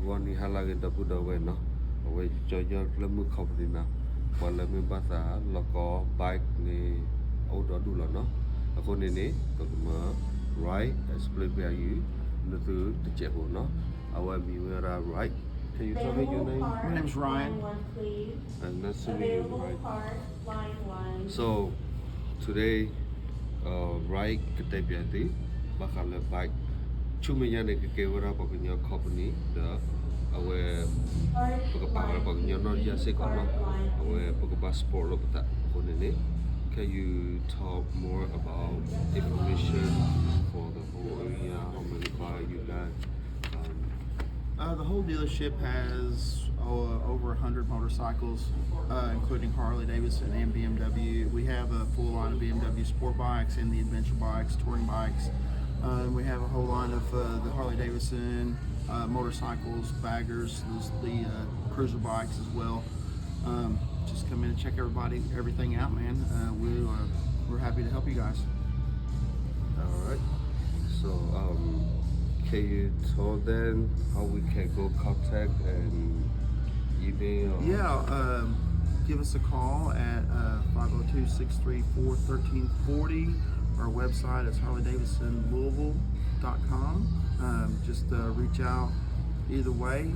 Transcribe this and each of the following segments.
one halage da buda we no we jojo lemu company na wala me basa loko bike ni auto du lo no ako ni to ma right explain by you no to the chebo no our me we are right. Can you tell me your name? My name's Ryan. And nice to meet you, right? So today right kete bakal bike cuma yang nak kewara paknya company the awe pagpapara paknya no ya se kono awe pagpa sport lo pata kono ni. Can you talk more about information for the whole area? How many car you got? The whole dealership has over 100 motorcycles, including Harley Davidson and BMW. We have a full line of BMW sport bikes and the adventure bikes, touring bikes. We have a whole line of the Harley Davidson motorcycles, baggers, the cruiser bikes as well. Just come in and check everything out, man. We're happy to help you guys. All right. So can you tell them how we can go contact and email? Yeah, give us a call at 502-634-1340. Our website is harleydavidsonlouisville.com. Just reach out either way.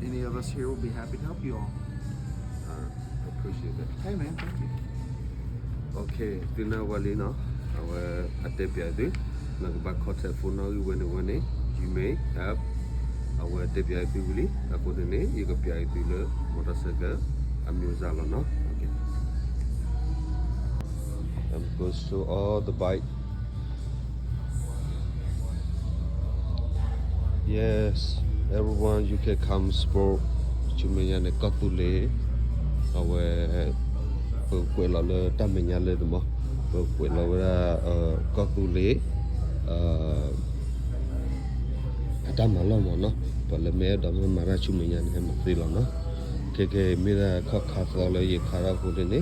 Any of us here will be happy to help you all. I appreciate that. Hey man, thank you. Okay, tina walina our atepiadu nagba contact phone no when you may have our atepiadu wili akodene yiga piadu le motorcycle amusalo no. Okay. I'm going to show all the bike. Yes, everyone you can come sport. Cuma yang nak kawthoolei, awak perkuela le tamenya le demo, perkuela le kawthoolei, ada malam mana, pada me ada mana cuma yang ni mesti lah no. Keke mira kawthoolei ye kara kode ni.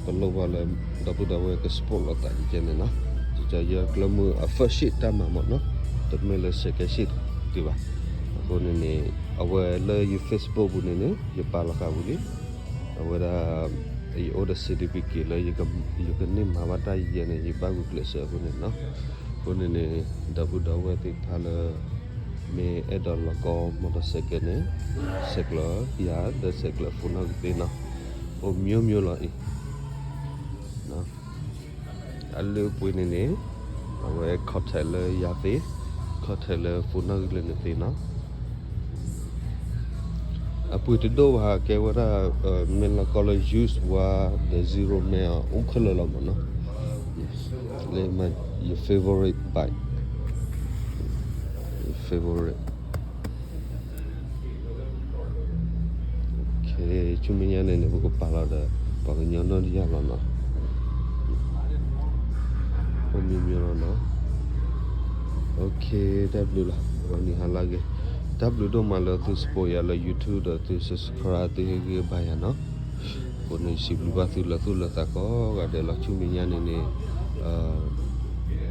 Kalau wala dapat ke sport lah tak jenis na, jadi kalau first sheet tak mamak no, tapi le second sheet tiba. Aku ni awal le you Facebook pun ni, you pala kau ni, awal dah you order certificate le you kan ni mawat dah je ni you baru kelas aku ni no, aku ni dapat ti pala me edal lah kau motorcycle ni, sekla ya, dah sekla phone aku ni no, oh mio lah ni. Alu pun ini, awak hotel ya ti, hotel phone le ni na. Apu itu doa kewara mela kalau use wa the zero mea ukhala la mana. Le man your favorite bike. Your favorite. Okay, cuma yang ni buku pala dah, pakainya no dia lah na. Okay, W lah. Wani hal lagi. W do malah tu spoya la YouTube tu subscribe tu ke bayar no. Kono isi lupa tu lah tak kau ada lah cuma yang ni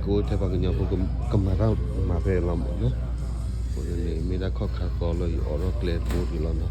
kau tak pakai nyapu kemarau mare lam no. Kono ni mira kau kalau orang clear tu lah no.